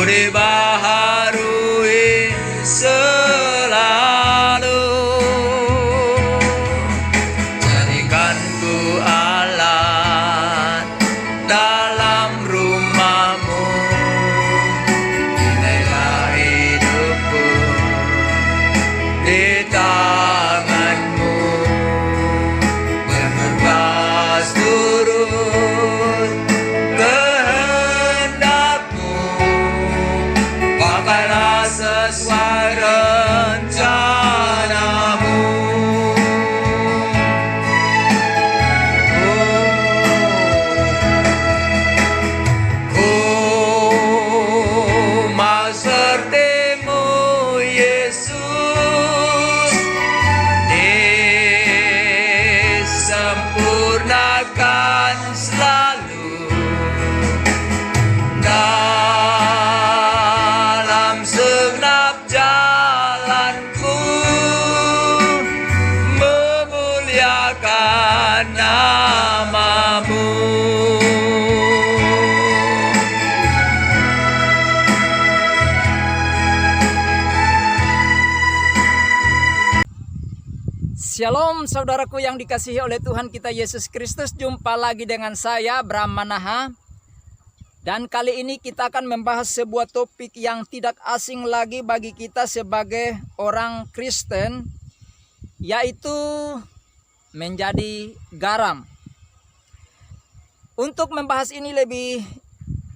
dibaharui selalu. Jadikanku alat dalam rumahmu, inilah hidupku di tanganmu. Berkeras turut kehendakmu, pakailah sesuai rencanamu. Oh, mau sertimu Yesus, disempurnakan selalu dalam segenap jalanku, memuliakan namamu. Shalom saudaraku yang dikasihi oleh Tuhan kita Yesus Kristus. Jumpa lagi dengan saya Bram Manaha. Dan kali ini kita akan membahas sebuah topik yang tidak asing lagi bagi kita sebagai orang Kristen, yaitu menjadi garam. Untuk membahas ini lebih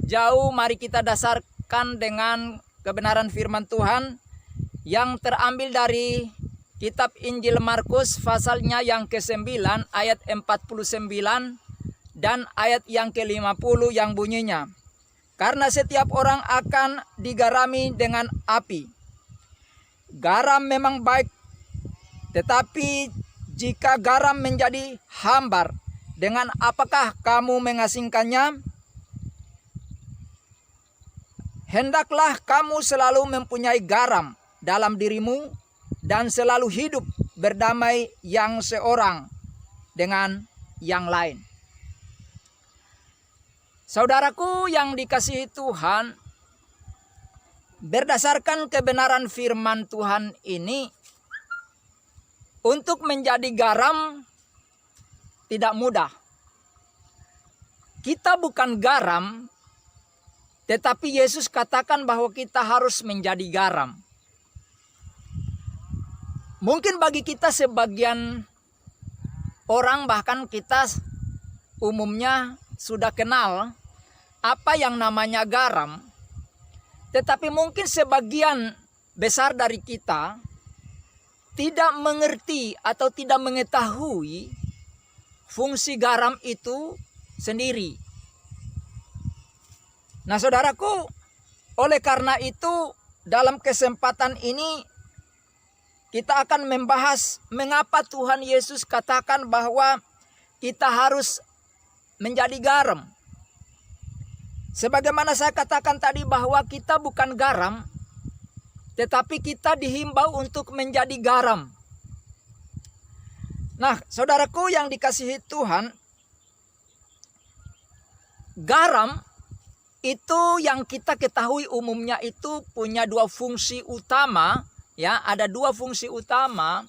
jauh, mari kita dasarkan dengan kebenaran firman Tuhan yang terambil dari Kitab Injil Markus pasalnya yang ke-9 ayat 49 dan ayat yang ke-50 yang bunyinya, karena setiap orang akan digarami dengan api. Garam memang baik, tetapi jika garam menjadi hambar, dengan apakah kamu mengasingkannya? Hendaklah kamu selalu mempunyai garam dalam dirimu dan selalu hidup berdamai yang seorang dengan yang lain. Saudaraku yang dikasihi Tuhan, berdasarkan kebenaran firman Tuhan ini, untuk menjadi garam tidak mudah. Kita bukan garam, tetapi Yesus katakan bahwa kita harus menjadi garam. Mungkin bagi kita sebagian orang, bahkan kita umumnya sudah kenal apa yang namanya garam. Tetapi mungkin sebagian besar dari kita tidak mengerti atau tidak mengetahui fungsi garam itu sendiri. Nah saudaraku, oleh karena itu dalam kesempatan ini kita akan membahas mengapa Tuhan Yesus katakan bahwa kita harus menjadi garam. Sebagaimana saya katakan tadi bahwa kita bukan garam, tetapi kita dihimbau untuk menjadi garam. Nah, saudaraku yang dikasihi Tuhan, garam itu yang kita ketahui umumnya itu punya dua fungsi utama. Ya, ada dua fungsi utama.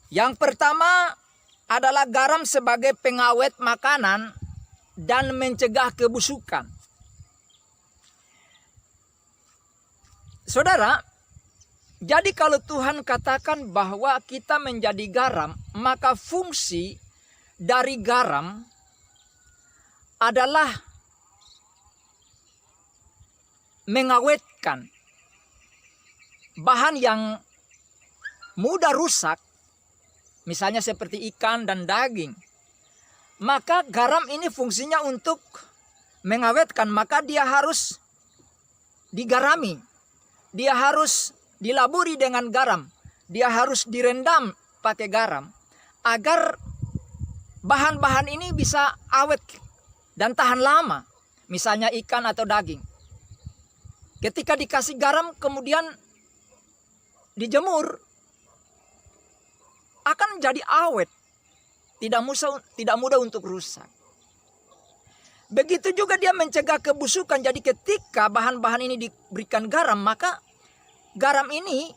Yang pertama adalah garam sebagai pengawet makanan dan mencegah kebusukan. Saudara, jadi kalau Tuhan katakan bahwa kita menjadi garam, maka fungsi dari garam adalah mengawetkan bahan yang mudah rusak, misalnya seperti ikan dan daging. Maka garam ini fungsinya untuk mengawetkan, maka dia harus digarami. Dia harus dilaburi dengan garam. Dia harus direndam pakai garam agar bahan-bahan ini bisa awet dan tahan lama. Misalnya ikan atau daging. Ketika dikasih garam kemudian dijemur, akan jadi awet, tidak mudah untuk rusak. Begitu juga dia mencegah kebusukan. Jadi ketika bahan-bahan ini diberikan garam, maka garam ini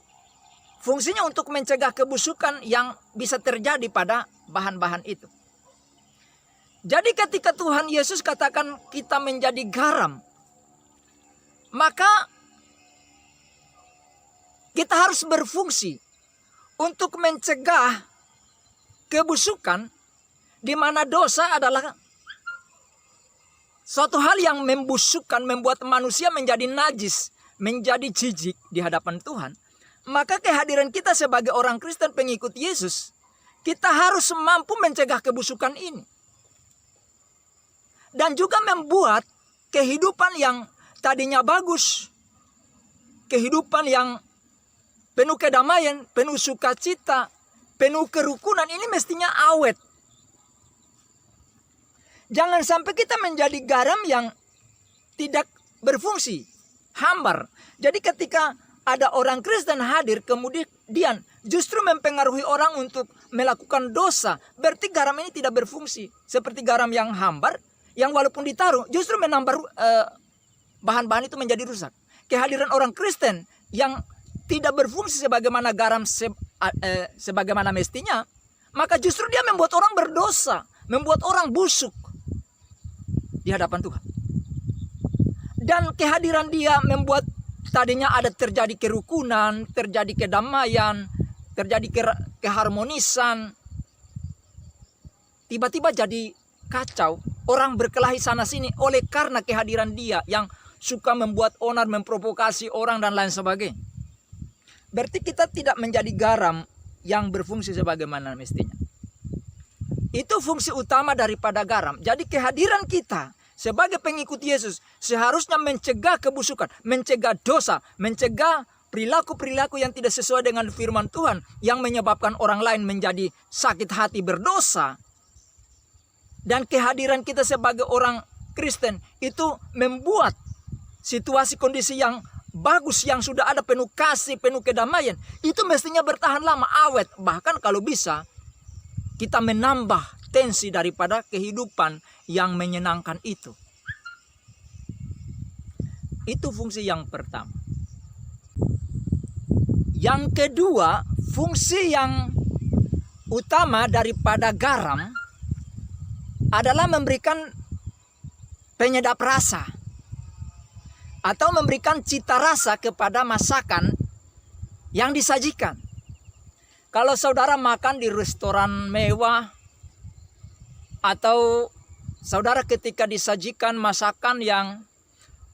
fungsinya untuk mencegah kebusukan yang bisa terjadi pada bahan-bahan itu. Jadi ketika Tuhan Yesus katakan kita menjadi garam, maka kita harus berfungsi untuk mencegah kebusukan, di mana dosa adalah suatu hal yang membusukkan, membuat manusia menjadi najis, menjadi jijik di hadapan Tuhan. Maka kehadiran kita sebagai orang Kristen pengikut Yesus, kita harus mampu mencegah kebusukan ini. Dan juga membuat kehidupan yang tadinya bagus, kehidupan yang penuh kedamaian, penuh sukacita, penuh kerukunan, ini mestinya awet. Jangan sampai kita menjadi garam yang tidak berfungsi, hambar. Jadi ketika ada orang Kristen hadir, kemudian justru mempengaruhi orang untuk melakukan dosa, berarti garam ini tidak berfungsi. Seperti garam yang hambar, yang walaupun ditaruh justru menambah bahan-bahan itu menjadi rusak. Kehadiran orang Kristen yang tidak berfungsi sebagaimana garam sebagaimana mestinya, maka justru dia membuat orang berdosa, membuat orang busuk di hadapan Tuhan. Dan kehadiran dia membuat tadinya ada terjadi kerukunan, terjadi kedamaian, terjadi keharmonisan, tiba-tiba jadi kacau. Orang berkelahi sana sini oleh karena kehadiran dia yang suka membuat onar, memprovokasi orang dan lain sebagainya. Berarti kita tidak menjadi garam yang berfungsi sebagaimana mestinya. Itu fungsi utama daripada garam. Jadi kehadiran kita sebagai pengikut Yesus seharusnya mencegah kebusukan, mencegah dosa, mencegah perilaku-perilaku yang tidak sesuai dengan firman Tuhan yang menyebabkan orang lain menjadi sakit hati berdosa. Dan kehadiran kita sebagai orang Kristen itu membuat situasi kondisi yang bagus, yang sudah ada penuh kasih, penuh kedamaian, itu mestinya bertahan lama, awet. Bahkan kalau bisa kita menambah tensi daripada kehidupan yang menyenangkan itu. Itu fungsi yang pertama. Yang kedua, fungsi yang utama daripada garam adalah memberikan penyedap rasa atau memberikan cita rasa kepada masakan yang disajikan. Kalau saudara makan di restoran mewah atau saudara ketika disajikan masakan yang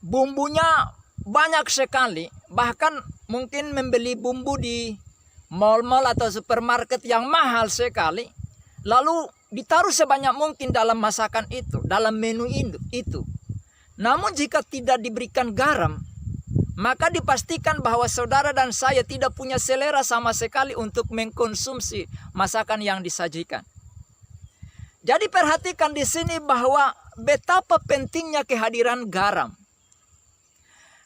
bumbunya banyak sekali, bahkan mungkin membeli bumbu di mal-mal atau supermarket yang mahal sekali, lalu ditaruh sebanyak mungkin dalam masakan itu, dalam menu itu. Namun jika tidak diberikan garam, maka dipastikan bahwa saudara dan saya tidak punya selera sama sekali untuk mengkonsumsi masakan yang disajikan. Jadi perhatikan di sini bahwa betapa pentingnya kehadiran garam.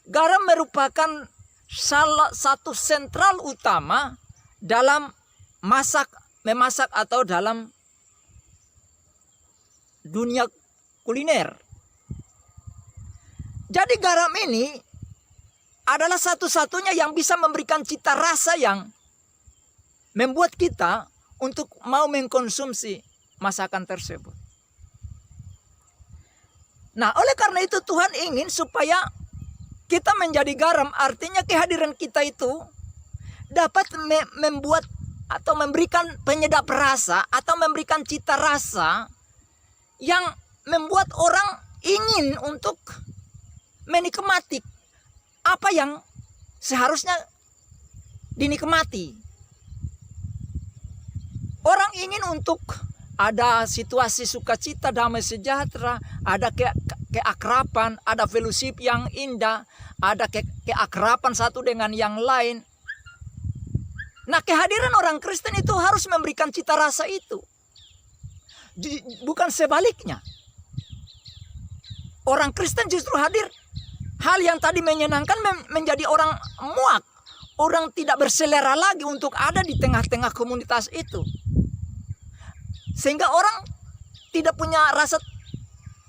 Garam merupakan salah satu sentral utama dalam memasak atau dalam dunia kuliner. Jadi garam ini adalah satu-satunya yang bisa memberikan cita rasa yang membuat kita untuk mau mengkonsumsi masakan tersebut. Nah, oleh karena itu Tuhan ingin supaya kita menjadi garam, artinya kehadiran kita itu dapat membuat atau memberikan penyedap rasa atau memberikan cita rasa yang membuat orang ingin untuk menikmati apa yang seharusnya dinikmati. Orang ingin untuk ada situasi sukacita, damai sejahtera, ada keakraban, ada fellowship yang indah, ada keakraban satu dengan yang lain. Nah, kehadiran orang Kristen itu harus memberikan cita rasa itu. Bukan sebaliknya. Orang Kristen justru hadir, hal yang tadi menyenangkan menjadi orang muak. Orang tidak berselera lagi untuk ada di tengah-tengah komunitas itu. Sehingga orang tidak punya rasa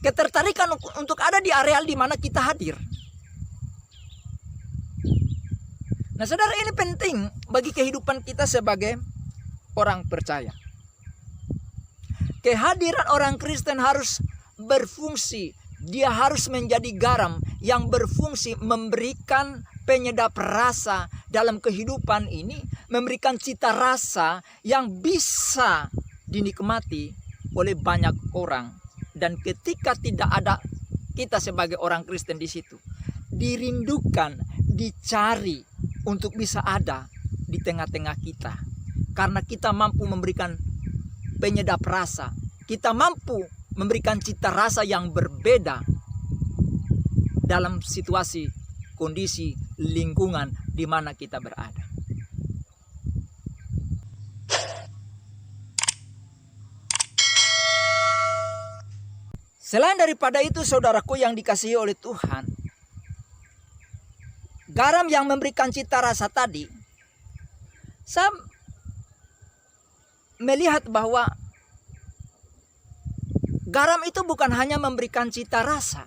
ketertarikan untuk ada di areal di mana kita hadir. Nah, saudara, ini penting bagi kehidupan kita sebagai orang percaya. Kehadiran orang Kristen harus berfungsi. Dia harus menjadi garam yang berfungsi memberikan penyedap rasa dalam kehidupan ini, memberikan cita rasa yang bisa dinikmati oleh banyak orang. Dan ketika tidak ada kita sebagai orang Kristen di situ, dirindukan, dicari untuk bisa ada di tengah-tengah kita. Karena kita mampu memberikan penyedap rasa, kita mampu memberikan cita rasa yang berbeda dalam situasi, kondisi, lingkungan di mana kita berada. Selain daripada itu, saudaraku yang dikasihi oleh Tuhan, garam yang memberikan cita rasa tadi, saya melihat bahwa garam itu bukan hanya memberikan cita rasa,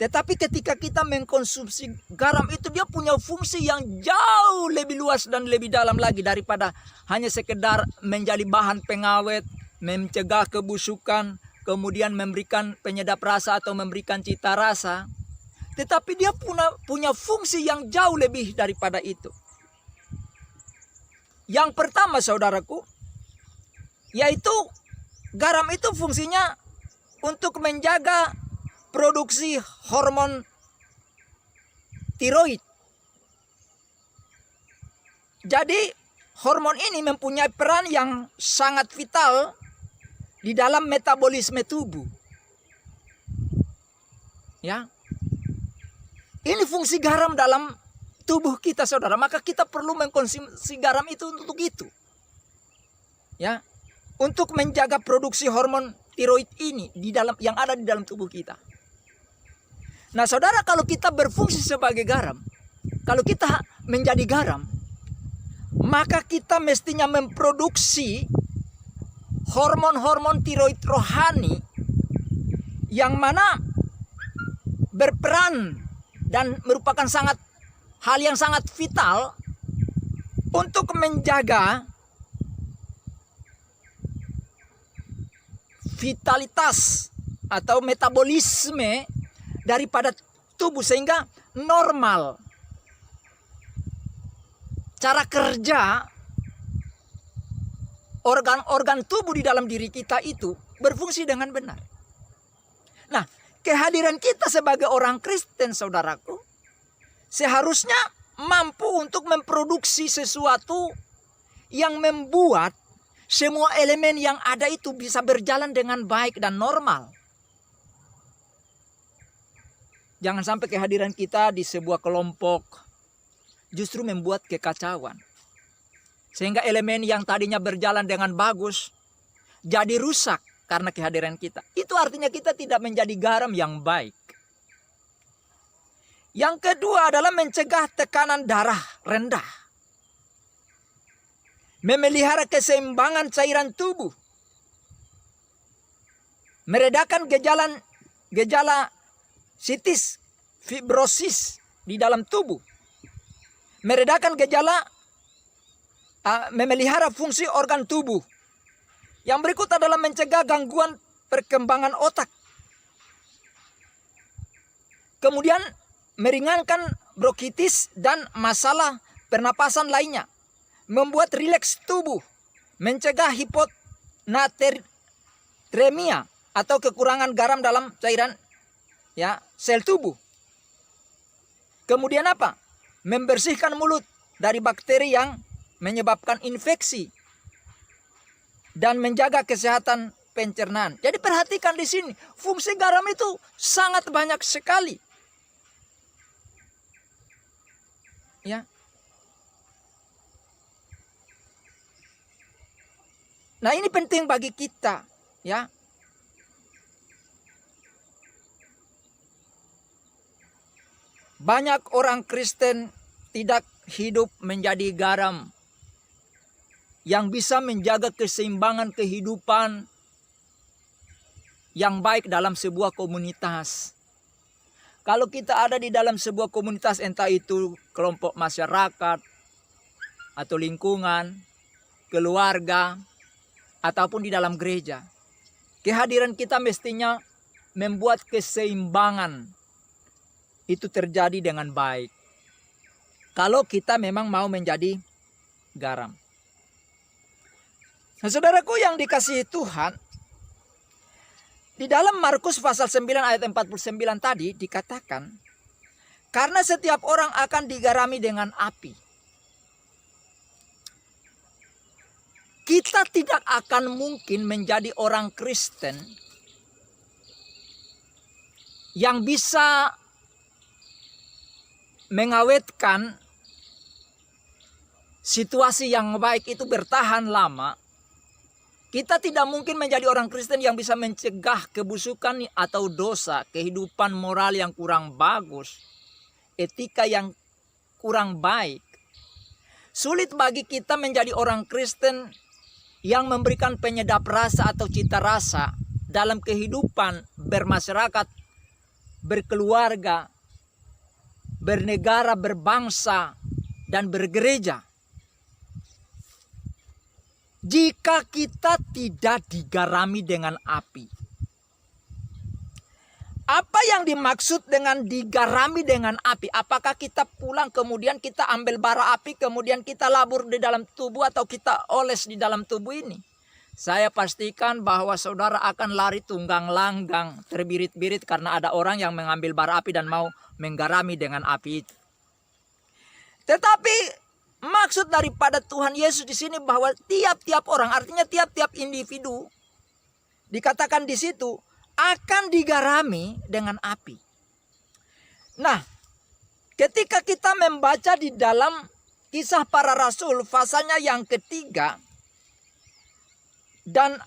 tetapi ketika kita mengkonsumsi garam itu, dia punya fungsi yang jauh lebih luas dan lebih dalam lagi daripada hanya sekedar menjadi bahan pengawet, mencegah kebusukan, kemudian memberikan penyedap rasa atau memberikan cita rasa. Tetapi dia punya fungsi yang jauh lebih daripada itu. Yang pertama, saudaraku, yaitu garam itu fungsinya untuk menjaga produksi hormon tiroid. Jadi hormon ini mempunyai peran yang sangat vital di dalam metabolisme tubuh. Ya. Ini fungsi garam dalam tubuh kita, saudara. Maka kita perlu mengkonsumsi garam itu untuk itu. Ya. Untuk menjaga produksi hormon tiroid ini yang ada di dalam tubuh kita. Nah, saudara, kalau kita berfungsi sebagai garam, kalau kita menjadi garam, maka kita mestinya memproduksi hormon-hormon tiroid rohani yang mana berperan dan merupakan hal yang sangat vital untuk menjaga vitalitas atau metabolisme daripada tubuh sehingga normal cara kerja organ-organ tubuh di dalam diri kita itu berfungsi dengan benar. Nah, kehadiran kita sebagai orang Kristen, saudaraku, seharusnya mampu untuk memproduksi sesuatu yang membuat semua elemen yang ada itu bisa berjalan dengan baik dan normal. Jangan sampai kehadiran kita di sebuah kelompok justru membuat kekacauan. Sehingga elemen yang tadinya berjalan dengan bagus jadi rusak karena kehadiran kita. Itu artinya kita tidak menjadi garam yang baik. Yang kedua adalah mencegah tekanan darah rendah. Memelihara keseimbangan cairan tubuh. Meredakan gejala sitis, fibrosis di dalam tubuh. Meredakan gejala, memelihara fungsi organ tubuh. Yang berikut adalah mencegah gangguan perkembangan otak. Kemudian meringankan bronkitis dan masalah pernapasan lainnya. Membuat rileks tubuh, mencegah hiponatremia atau kekurangan garam dalam cairan sel tubuh. Kemudian apa? Membersihkan mulut dari bakteri yang menyebabkan infeksi dan menjaga kesehatan pencernaan. Jadi perhatikan di sini, fungsi garam itu sangat banyak sekali. Ya. Nah, ini penting bagi kita, ya. Banyak orang Kristen tidak hidup menjadi garam yang bisa menjaga keseimbangan kehidupan yang baik dalam sebuah komunitas. Kalau kita ada di dalam sebuah komunitas, entah itu kelompok masyarakat, atau lingkungan, keluarga, ataupun di dalam gereja, kehadiran kita mestinya membuat keseimbangan itu terjadi dengan baik. Kalau kita memang mau menjadi garam. Nah, saudaraku yang dikasihi Tuhan, di dalam Markus pasal 9 ayat 49 tadi dikatakan, karena setiap orang akan digarami dengan api. Kita tidak akan mungkin menjadi orang Kristen yang bisa mengawetkan situasi yang baik itu bertahan lama. Kita tidak mungkin menjadi orang Kristen yang bisa mencegah kebusukan atau dosa, kehidupan moral yang kurang bagus, etika yang kurang baik. Sulit bagi kita menjadi orang Kristen yang memberikan penyedap rasa atau cita rasa dalam kehidupan bermasyarakat, berkeluarga, bernegara, berbangsa, dan bergereja, jika kita tidak digarami dengan api. Apa yang dimaksud dengan digarami dengan api? Apakah kita pulang kemudian kita ambil bara api kemudian kita labur di dalam tubuh atau kita oles di dalam tubuh ini? Saya pastikan bahwa saudara akan lari tunggang langgang, terbirit-birit karena ada orang yang mengambil bara api dan mau menggarami dengan api itu. Tetapi maksud daripada Tuhan Yesus di sini bahwa tiap-tiap orang, artinya tiap-tiap individu, dikatakan di situ akan digarami dengan api. Nah, ketika kita membaca di dalam Kisah Para Rasul pasalnya yang ketiga dan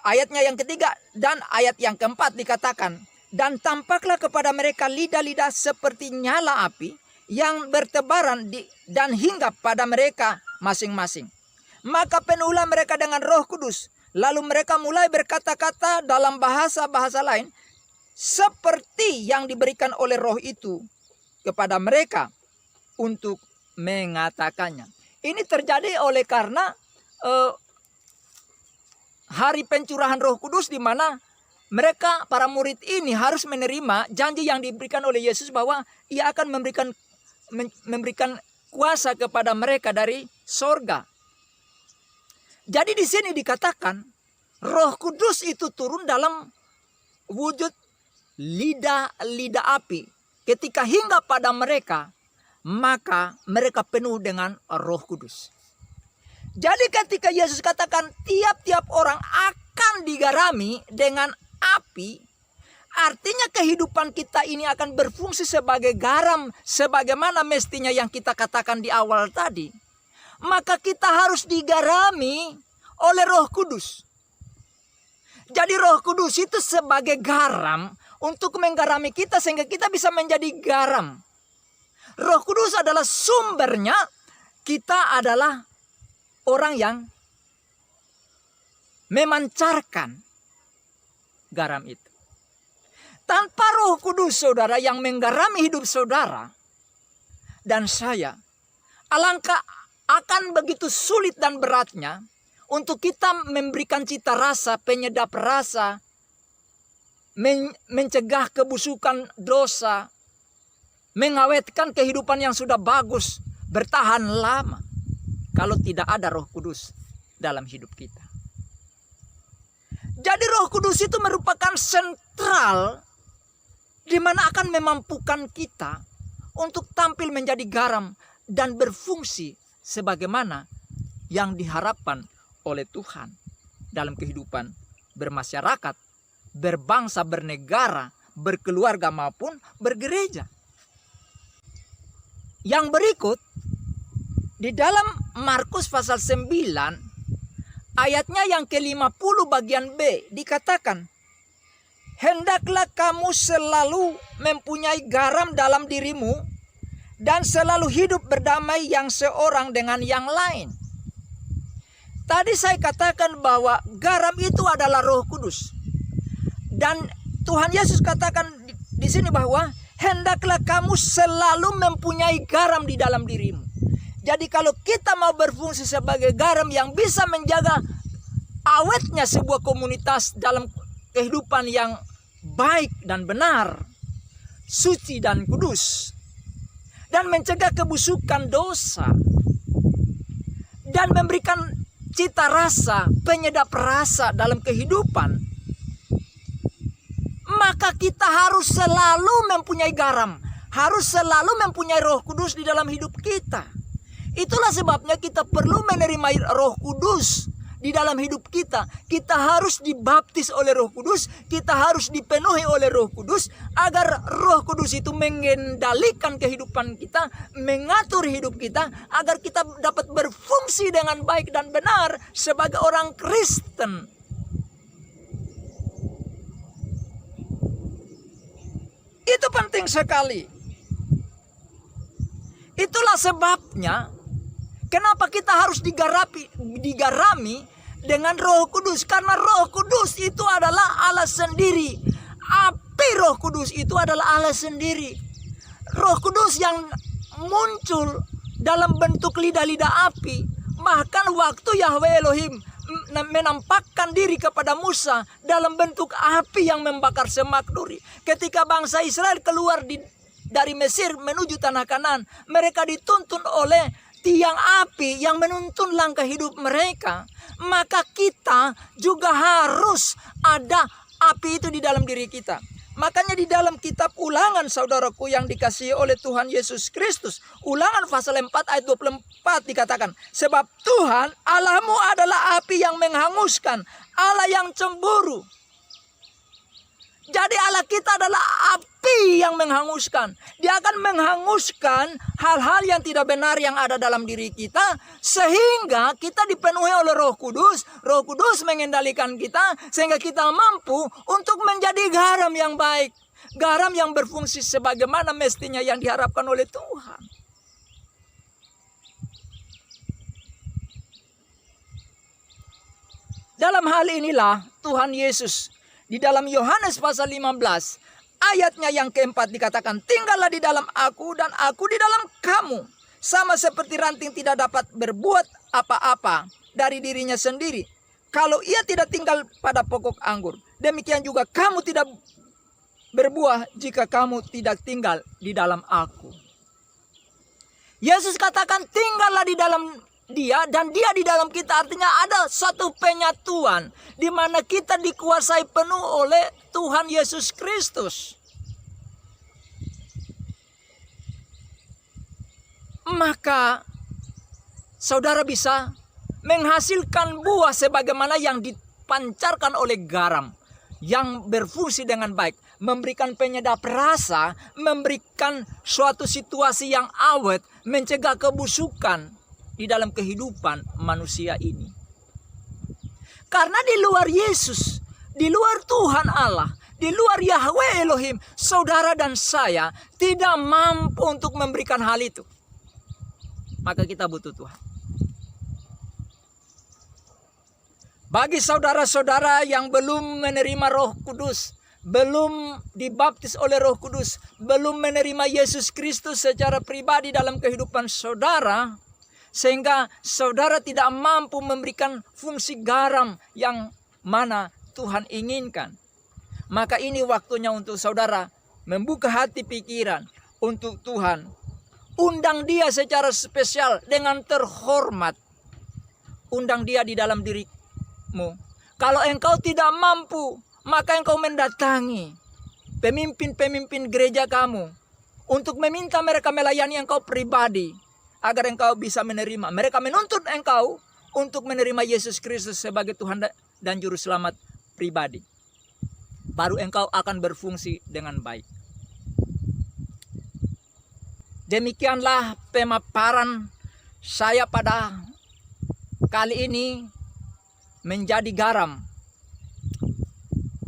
ayatnya yang ketiga dan ayat yang keempat dikatakan, dan tampaklah kepada mereka lidah-lidah seperti nyala api yang bertebaran dan hinggap pada mereka masing-masing. Maka penuhlah mereka dengan Roh Kudus. Lalu mereka mulai berkata-kata dalam bahasa-bahasa lain seperti yang diberikan oleh Roh itu kepada mereka untuk mengatakannya. Ini terjadi oleh karena hari pencurahan Roh Kudus, di mana mereka, para murid ini harus menerima janji yang diberikan oleh Yesus bahwa Ia akan memberikan kuasa kepada mereka dari sorga. Jadi di sini dikatakan Roh Kudus itu turun dalam wujud lidah api. Ketika hinggap pada mereka, maka mereka penuh dengan Roh Kudus. Jadi ketika Yesus katakan tiap-tiap orang akan digarami dengan api, artinya kehidupan kita ini akan berfungsi sebagai garam sebagaimana mestinya yang kita katakan di awal tadi. Maka kita harus digarami oleh Roh Kudus. Jadi Roh Kudus itu sebagai garam untuk menggarami kita sehingga kita bisa menjadi garam. Roh Kudus adalah sumbernya, kita adalah orang yang memancarkan garam itu. Tanpa Roh Kudus, saudara, yang menggarami hidup saudara dan saya, alangkah akan begitu sulit dan beratnya untuk kita memberikan cita rasa, penyedap rasa, mencegah kebusukan dosa, mengawetkan kehidupan yang sudah bagus, bertahan lama, kalau tidak ada Roh Kudus dalam hidup kita. Jadi Roh Kudus itu merupakan sentral di mana akan memampukan kita untuk tampil menjadi garam dan berfungsi sebagaimana yang diharapkan oleh Tuhan dalam kehidupan bermasyarakat, berbangsa, bernegara, berkeluarga maupun bergereja. Yang berikut di dalam Markus pasal 9 ayatnya yang ke-50 bagian B dikatakan, hendaklah kamu selalu mempunyai garam dalam dirimu dan selalu hidup berdamai yang seorang dengan yang lain. Tadi saya katakan bahwa garam itu adalah Roh Kudus. Dan Tuhan Yesus katakan di sini bahwa hendaklah kamu selalu mempunyai garam di dalam dirimu. Jadi kalau kita mau berfungsi sebagai garam yang bisa menjaga awetnya sebuah komunitas dalam kehidupan yang baik dan benar, suci dan kudus, dan mencegah kebusukan dosa, dan memberikan cita rasa, penyedap rasa dalam kehidupan, maka kita harus selalu mempunyai garam, harus selalu mempunyai Roh Kudus di dalam hidup kita. Itulah sebabnya kita perlu menerima Roh Kudus di dalam hidup kita. Kita harus dibaptis oleh Roh Kudus, kita harus dipenuhi oleh Roh Kudus, agar Roh Kudus itu mengendalikan kehidupan kita, mengatur hidup kita, agar kita dapat berfungsi dengan baik dan benar sebagai orang Kristen. Itu penting sekali. Itulah sebabnya kenapa kita harus digarami dengan Roh Kudus. Karena Roh Kudus itu adalah Allah sendiri. Api Roh Kudus itu adalah Allah sendiri. Roh Kudus yang muncul dalam bentuk lidah-lidah api. Bahkan waktu Yahweh Elohim menampakkan diri kepada Musa dalam bentuk api yang membakar semak duri. Ketika bangsa Israel keluar dari Mesir menuju tanah Kanaan, mereka dituntun oleh tiang api yang menuntun langkah hidup mereka. Maka kita juga harus ada api itu di dalam diri kita. Makanya di dalam kitab Ulangan, saudaraku yang dikasihi oleh Tuhan Yesus Kristus, Ulangan pasal 4 ayat 24 dikatakan, sebab Tuhan Allahmu adalah api yang menghanguskan, Allah yang cemburu. Jadi Allah kita adalah api yang menghanguskan. Dia akan menghanguskan hal-hal yang tidak benar yang ada dalam diri kita, sehingga kita dipenuhi oleh Roh Kudus. Roh Kudus mengendalikan kita sehingga kita mampu untuk menjadi garam yang baik, garam yang berfungsi sebagaimana mestinya yang diharapkan oleh Tuhan. Dalam hal inilah Tuhan Yesus di dalam Yohanes pasal 15 ayatnya yang keempat dikatakan, tinggallah di dalam aku dan aku di dalam kamu. Sama seperti ranting tidak dapat berbuat apa-apa dari dirinya sendiri kalau ia tidak tinggal pada pokok anggur. Demikian juga kamu tidak berbuah jika kamu tidak tinggal di dalam aku. Yesus katakan tinggallah di dalam Dia dan Dia di dalam kita, artinya ada satu penyatuan di mana kita dikuasai penuh oleh Tuhan Yesus Kristus. Maka saudara bisa menghasilkan buah sebagaimana yang dipancarkan oleh garam yang berfungsi dengan baik, memberikan penyedap rasa, memberikan suatu situasi yang awet, mencegah kebusukan di dalam kehidupan manusia ini. Karena di luar Yesus, di luar Tuhan Allah, di luar Yahweh Elohim, saudara dan saya tidak mampu untuk memberikan hal itu. Maka kita butuh Tuhan. Bagi saudara-saudara yang belum menerima Roh Kudus, belum dibaptis oleh Roh Kudus, belum menerima Yesus Kristus secara pribadi dalam kehidupan saudara, sehingga saudara tidak mampu memberikan fungsi garam yang mana Tuhan inginkan, maka ini waktunya untuk saudara membuka hati pikiran untuk Tuhan. Undang Dia secara spesial dengan terhormat. Undang Dia di dalam dirimu. Kalau engkau tidak mampu, maka engkau mendatangi pemimpin-pemimpin gereja kamu untuk meminta mereka melayani engkau pribadi, agar engkau bisa menerima. Mereka menuntut engkau untuk menerima Yesus Kristus sebagai Tuhan dan Juru Selamat pribadi. Baru engkau akan berfungsi dengan baik. Demikianlah pemaparan saya pada kali ini menjadi garam.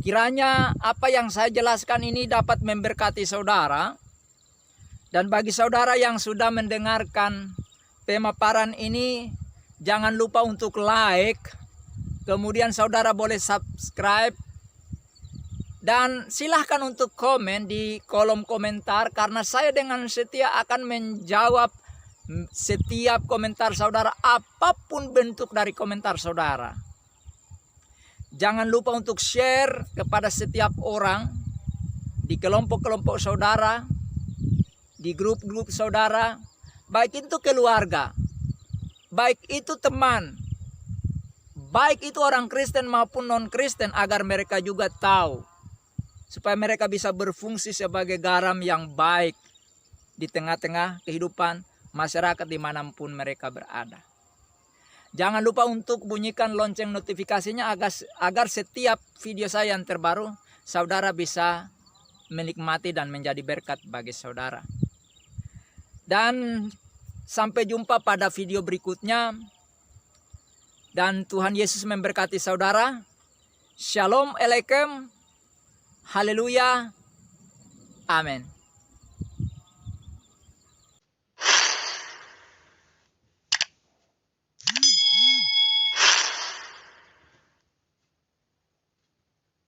Kiranya apa yang saya jelaskan ini dapat memberkati saudara. Dan bagi saudara yang sudah mendengarkan pemaparan ini Jangan lupa untuk like. Kemudian saudara boleh subscribe. Dan silahkan untuk komen di kolom komentar. Karena saya dengan setia akan menjawab setiap komentar saudara. Apapun bentuk dari komentar saudara. Jangan lupa untuk share kepada setiap orang. Di kelompok-kelompok saudara. Di grup-grup saudara. Baik itu keluarga. Baik itu teman. Baik itu orang Kristen maupun non-Kristen, agar mereka juga tahu. Supaya mereka bisa berfungsi sebagai garam yang baik di tengah-tengah kehidupan masyarakat dimanapun mereka berada. Jangan lupa untuk bunyikan lonceng notifikasinya agar setiap video saya yang terbaru, saudara bisa menikmati dan menjadi berkat bagi saudara. Dan sampai jumpa pada video berikutnya. Dan Tuhan Yesus memberkati saudara. Shalom alaikum. Haleluya. Amin.